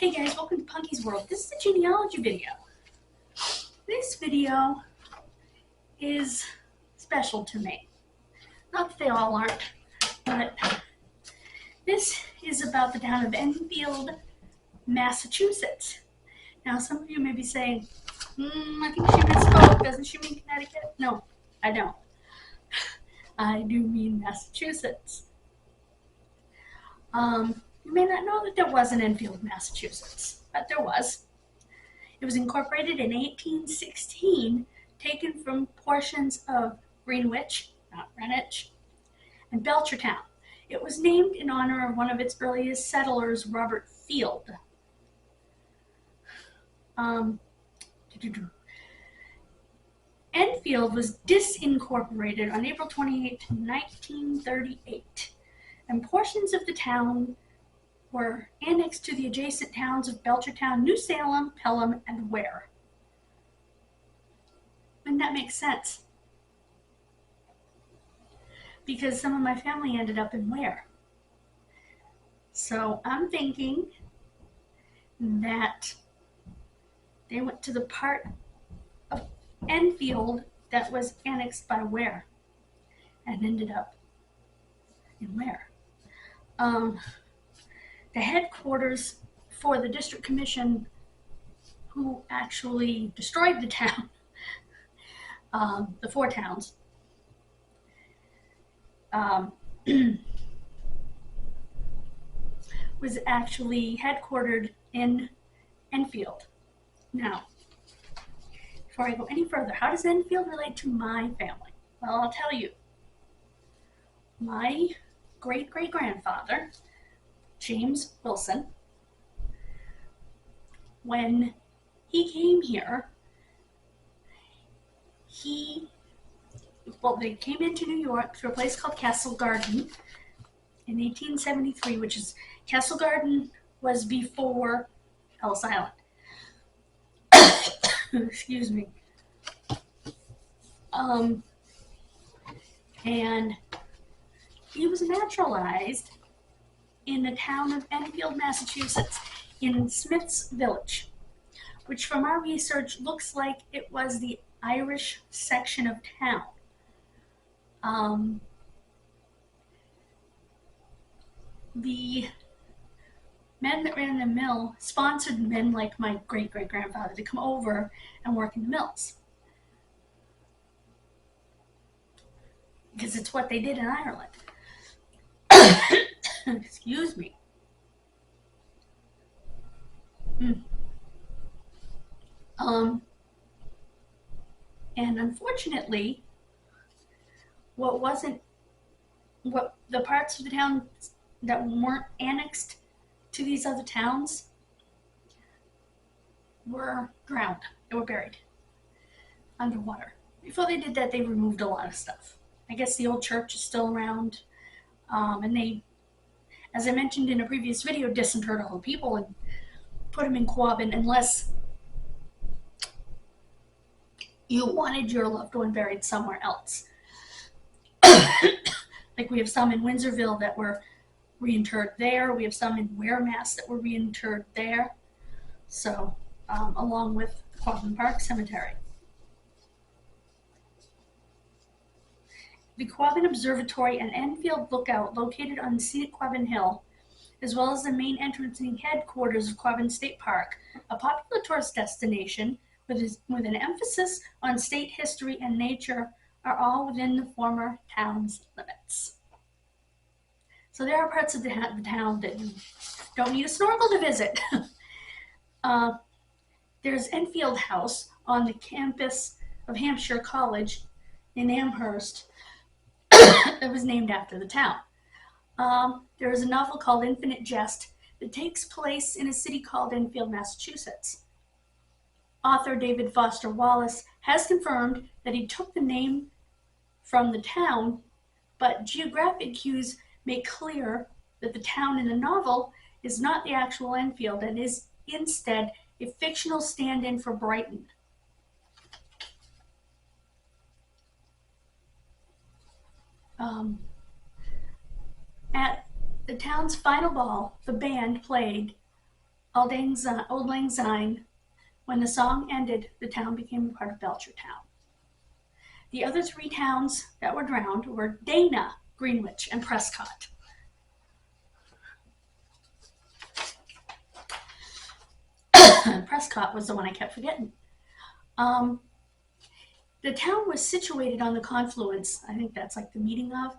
Hey guys, welcome to Punky's World. This is a genealogy video. This video is special to me. Not that they all aren't, but this is about the town of Enfield, Massachusetts. Now some of you may be saying, I think she misspoke. Doesn't she mean Connecticut? No, I don't. I do mean Massachusetts. You may not know that there was an Enfield, Massachusetts, but there was. It was incorporated in 1816, taken from portions of Greenwich, not Greenwich, and Belchertown. It was named in honor of one of its earliest settlers, Robert Field. Enfield was disincorporated on April 28, 1938, and portions of the town were annexed to the adjacent towns of Belchertown, New Salem, Pelham, and Ware. And that makes sense, because some of my family ended up in Ware. So I'm thinking that they went to the part of Enfield that was annexed by Ware and ended up in Ware. The headquarters for the district commission who actually destroyed the town, the four towns, was actually headquartered in Enfield. Now, before I go any further, how does Enfield relate to my family? Well, I'll tell you. My great-great-grandfather, James Wilson, when he came here, they came into New York to a place called Castle Garden in 1873, which is, Castle Garden was before Ellis Island. Excuse me. And he was naturalized in the town of Enfield, Massachusetts, in Smith's Village, which from our research looks like it was the Irish section of town. The men that ran the mill sponsored men like my great-great-grandfather to come over and work in the mills, because it's what they did in Ireland. Excuse me. And unfortunately, what the parts of the town that weren't annexed to these other towns were drowned. They were buried underwater. Before they did that, they removed a lot of stuff. I guess the old church is still around, and they, as I mentioned in a previous video, disinterred all the people and put them in Quabbin unless you wanted your loved one buried somewhere else. Like we have some in Windsorville that were reinterred there. We have some in Ware, Mass that were reinterred there. So, along with Quabbin Park Cemetery. The Quabbin Observatory and Enfield Lookout, located on scenic Quabbin Hill, as well as the main entrance and headquarters of Quabbin State Park, a popular tourist destination with an emphasis on state history and nature, are all within the former town's limits. So there are parts of the town that you don't need a snorkel to visit. There's Enfield House on the campus of Hampshire College in Amherst that was named after the town. There is a novel called Infinite Jest that takes place in a city called Enfield, Massachusetts. Author David Foster Wallace has confirmed that he took the name from the town, but geographic cues make clear that the town in the novel is not the actual Enfield and is instead a fictional stand-in for Brighton. At the town's final ball, the band played Old Lang Syne. When the song ended, the town became a part of Belchertown. The other three towns that were drowned were Dana, Greenwich, and Prescott. Prescott was the one I kept forgetting. The town was situated on the confluence, I think that's like the meeting of,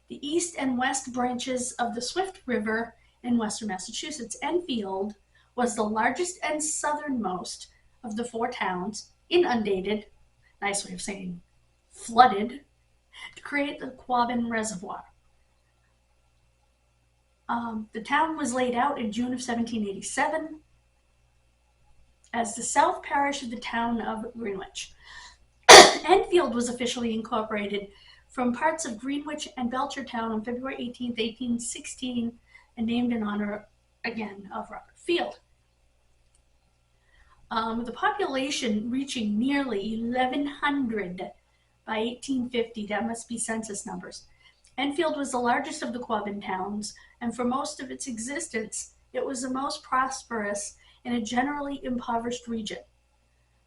the east and west branches of the Swift River in western Massachusetts. Enfield was the largest and southernmost of the four towns, inundated, nice way of saying flooded, to create the Quabbin Reservoir. The town was laid out in June of 1787 as the South Parish of the town of Greenwich. Enfield was officially incorporated from parts of Greenwich and Belchertown on February 18, 1816, and named in honor, again, of Robert Field. The population reaching nearly 1,100 by 1850, that must be census numbers. Enfield was the largest of the Quabbin towns, and for most of its existence, it was the most prosperous in a generally impoverished region.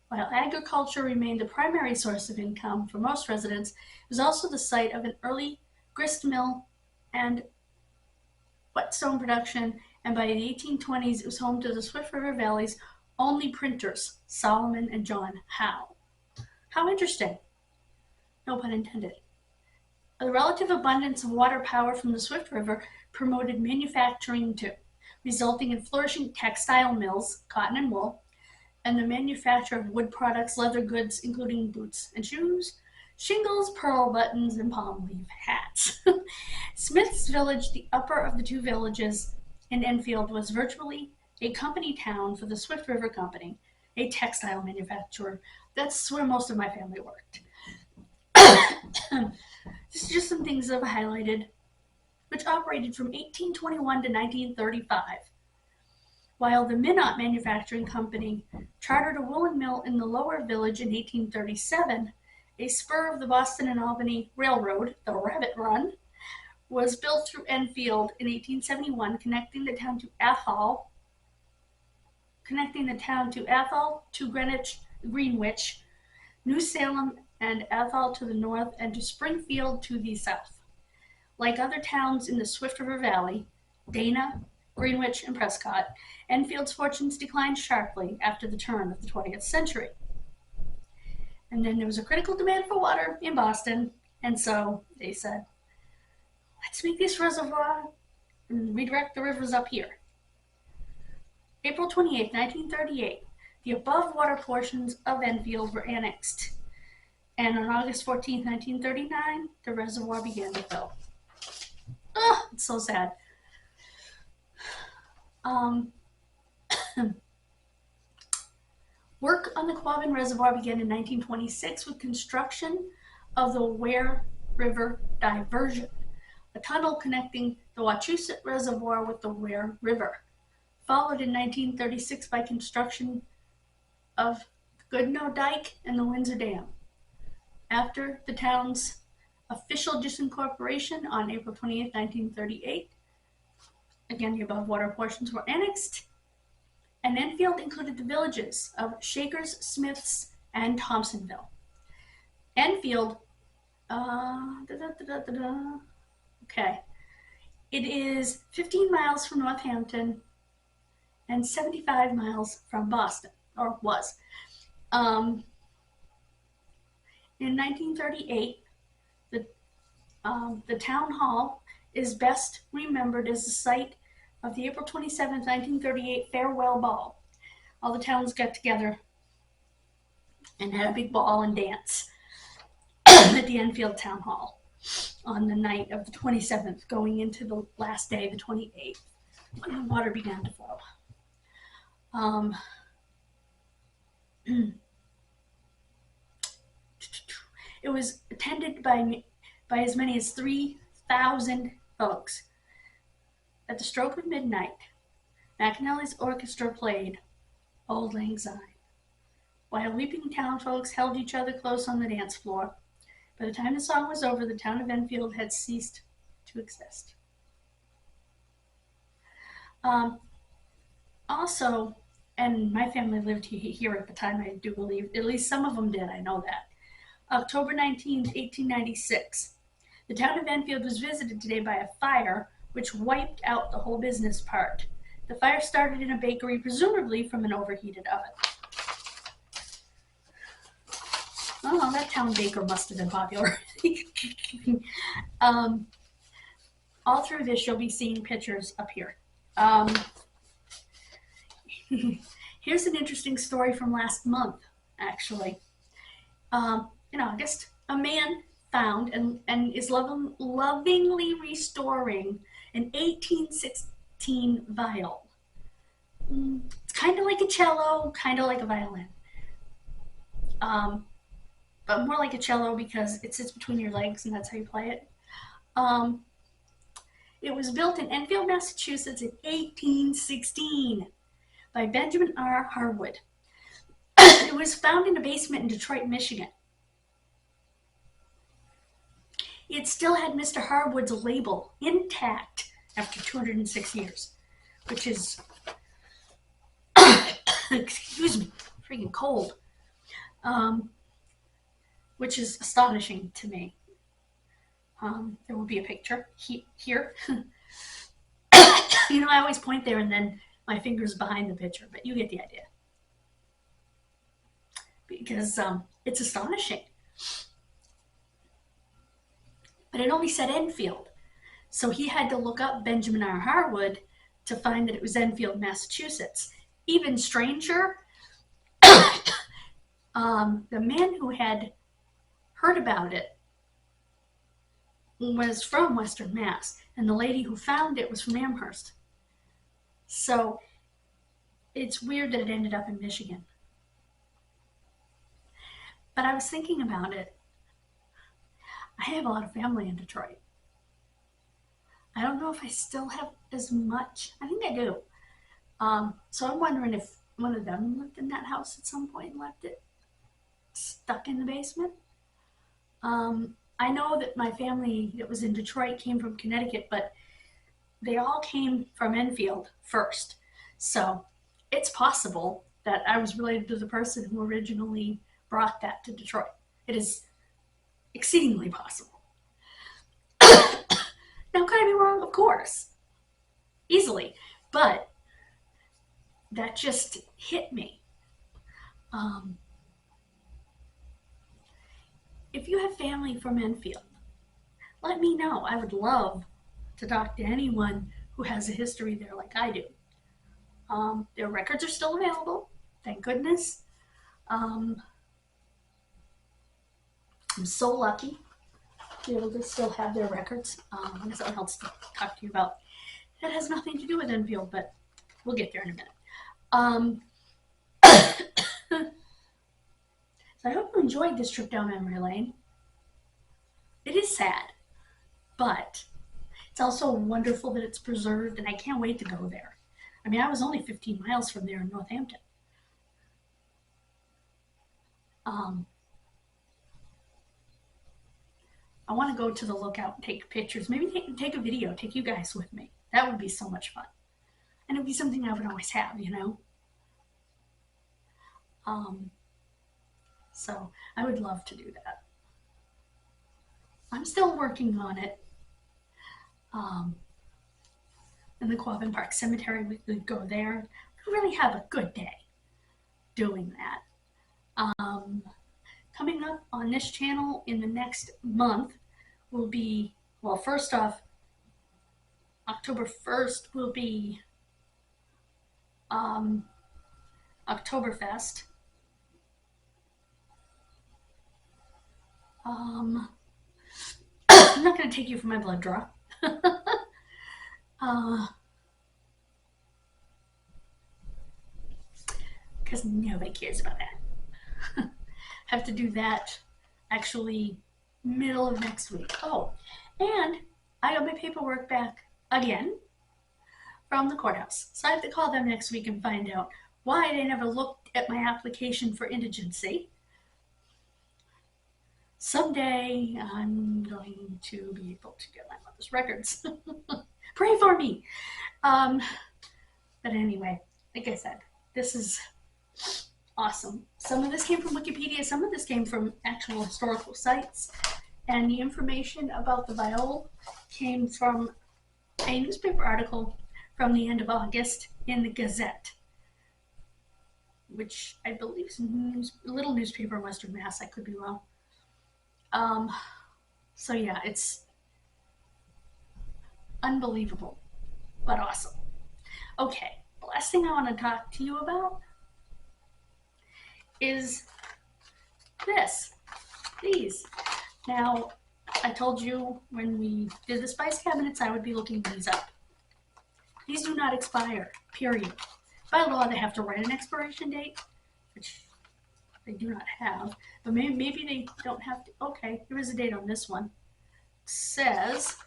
While agriculture remained the primary source of income for most residents, it was also the site of an early grist mill and whetstone production, and by the 1820s it was home to the Swift River Valley's only printers, Solomon and John Howe. How interesting. No pun intended. The relative abundance of water power from the Swift River promoted manufacturing too, resulting in flourishing textile mills, cotton and wool, and the manufacture of wood products, leather goods, including boots and shoes, shingles, pearl buttons, and palm leaf hats. Smith's Village, the upper of the two villages in Enfield, was virtually a company town for the Swift River Company, a textile manufacturer. That's where most of my family worked. This is just some things I've highlighted, which operated from 1821 to 1935. While the Minot Manufacturing Company chartered a woolen mill in the lower village in 1837, a spur of the Boston and Albany Railroad, the Rabbit Run, was built through Enfield in 1871, connecting the town to Athol, to Greenwich, New Salem, and Athol to the north, and to Springfield to the south. Like other towns in the Swift River Valley, Dana, Greenwich, and Prescott, Enfield's fortunes declined sharply after the turn of the 20th century. And then there was a critical demand for water in Boston, and so they said, let's make this reservoir and redirect the rivers up here. April 28, 1938, the above water portions of Enfield were annexed, and on August 14, 1939, the reservoir began to fill. Oh, it's so sad. Work on the Quabbin Reservoir began in 1926 with construction of the Ware River Diversion, a tunnel connecting the Wachusett Reservoir with the Ware River, followed in 1936 by construction of the Goodnoe Dike and the Windsor Dam. After the town's official disincorporation on April 28, 1938, again, the above water portions were annexed, and Enfield included the villages of Shakers, Smiths, and Thompsonville. Enfield, okay, it is 15 miles from Northampton and 75 miles from Boston, or was. In 1938, the town hall is best remembered as the site of the April 27, 1938 farewell ball. All the towns got together and had a big ball and dance at the Enfield Town Hall on the night of the 27th, going into the last day, the 28th, when the water began to flow. It was attended by as many as 3,000 folks. At the stroke of midnight, McAnally's orchestra played Auld Lang Syne, while weeping townfolks held each other close on the dance floor. By the time the song was over, the town of Enfield had ceased to exist. On Also, and my family lived here at the time, I do believe. At least some of them did, I know that. October 19th, 1896. The town of Enfield was visited today by a fire which wiped out the whole business part. The fire started in a bakery, presumably from an overheated oven. Oh, that town baker must have been popular. All through this, you'll be seeing pictures up here. Here's an interesting story from last month, actually. In August, a man found and is lovingly restoring an 1816 viol. It's kind of like a cello, kind of like a violin. But more like a cello because it sits between your legs and that's how you play it. It was built in Enfield, Massachusetts in 1816 by Benjamin R. Harwood. It was found in a basement in Detroit, Michigan. It still had Mr. Harwood's label intact after 206 years, which is, excuse me, freaking cold, which is astonishing to me. There will be a picture here. I always point there and then my finger's behind the picture, but you get the idea. Because it's astonishing. But it only said Enfield. So he had to look up Benjamin R. Harwood to find that it was Enfield, Massachusetts. Even stranger, the man who had heard about it was from Western Mass, and the lady who found it was from Amherst. So it's weird that it ended up in Michigan. But I was thinking about it. I have a lot of family in Detroit. I don't know if I still have as much. I think I do. So I'm wondering if one of them lived in that house at some point and left it stuck in the basement. I know that my family that was in Detroit came from Connecticut, but they all came from Enfield first. So it's possible that I was related to the person who originally brought that to Detroit. It is exceedingly possible. Now, could I be wrong? Of course. Easily. But that just hit me. If you have family from Enfield, let me know. I would love to talk to anyone who has a history there like I do. Their records are still available, thank goodness. I'm so lucky to be able to still have their records. I have something else to talk to you about that has nothing to do with Enfield, but we'll get there in a minute. So I hope you enjoyed this trip down memory lane. It is sad, but it's also wonderful that it's preserved, and I can't wait to go there. I mean, I was only 15 miles from there in Northampton. I want to go to the lookout and take pictures. Maybe take a video, take you guys with me. That would be so much fun. And it would be something I would always have, So I would love to do that. I'm still working on it. In the Quabbin Park Cemetery, we could go there. We really have a good day doing that. Coming up on this channel in the next month will be, well, first off, October 1st will be Oktoberfest. I'm not going to take you for my blood draw. Because nobody cares about that. Have to do that actually middle of next week. Oh, and I got my paperwork back again from the courthouse. So I have to call them next week and find out why they never looked at my application for indigency. Someday I'm going to be able to get my mother's records. Pray for me. But anyway, like I said, this is awesome. Some of this came from Wikipedia, some of this came from actual historical sites, and the information about the viol came from a newspaper article from the end of August in the Gazette, which I believe is a little newspaper in Western Mass. I could be wrong. So yeah, it's unbelievable, but awesome. Okay, the last thing I want to talk to you about is these. Now, I told you when we did the spice cabinets, I would be looking these up. These do not expire, period. By law, they have to write an expiration date, which they do not have, but maybe they don't have to. Okay, there is a date on this one. It says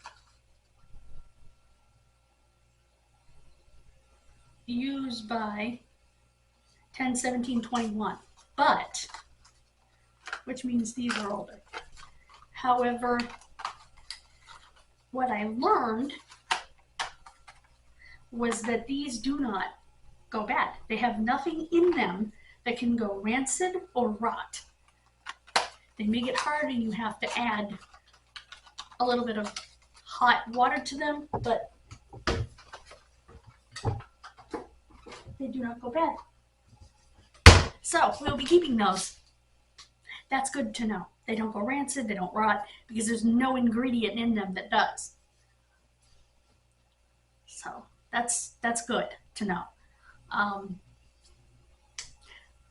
used by 10/17/21, but, which means these are older. However, what I learned was that these do not go bad. They have nothing in them that can go rancid or rot. They make it hard and you have to add a little bit of hot water to them, but they do not go bad. So we'll be keeping those. That's good to know. They don't go rancid, they don't rot, because there's no ingredient in them that does. So that's good to know.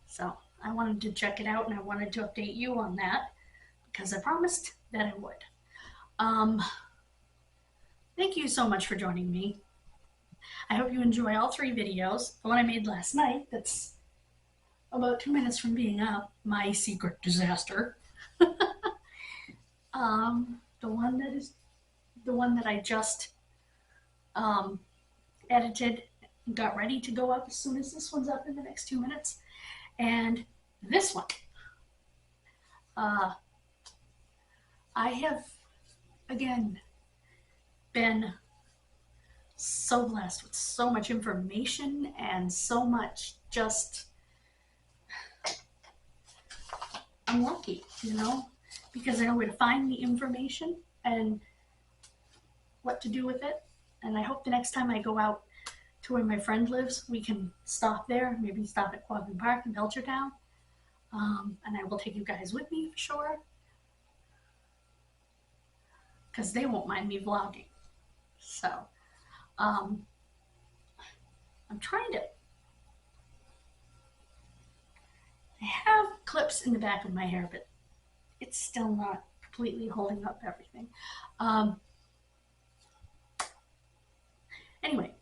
So I wanted to check it out and I wanted to update you on that because I promised that I would. Thank you so much for joining me. I hope you enjoy all 3 videos. The one I made last night, that's about 2 minutes from being up, my secret disaster. The one that I just edited and got ready to go up as soon as this one's up in the next 2 minutes. And this one. I have, again, been so blessed with so much information and so much just, I'm lucky, you know, because I know where to find the information and what to do with it. And I hope the next time I go out to where my friend lives, we can stop there, maybe stop at Quabbin Park in Belchertown. And I will take you guys with me for sure, because they won't mind me vlogging. So, I'm trying to, I have clips in the back of my hair, but it's still not completely holding up everything. Anyway,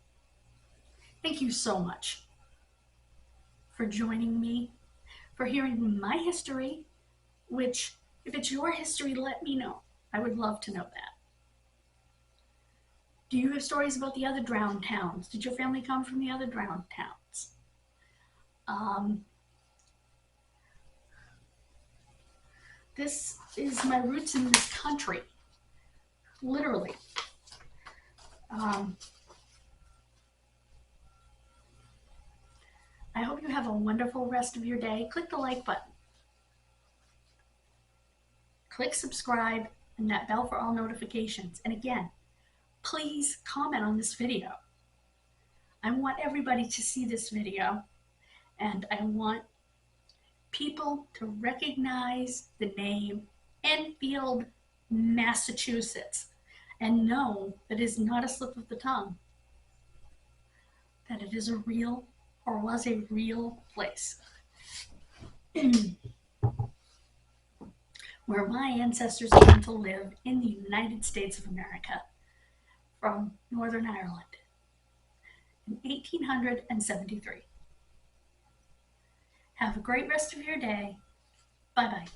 thank you so much for joining me, for hearing my history, which, if it's your history, let me know. I would love to know that. Do you have stories about the other drowned towns? Did your family come from the other drowned towns? This is my roots in this country, literally. I hope you have a wonderful rest of your day. Click the like button. Click subscribe and that bell for all notifications. And again, please comment on this video. I want everybody to see this video, and I want people to recognize the name Enfield, Massachusetts, and know that it is not a slip of the tongue, that it is a real, or was a real place where my ancestors came to live in the United States of America from Northern Ireland in 1873. Have a great rest of your day. Bye-bye.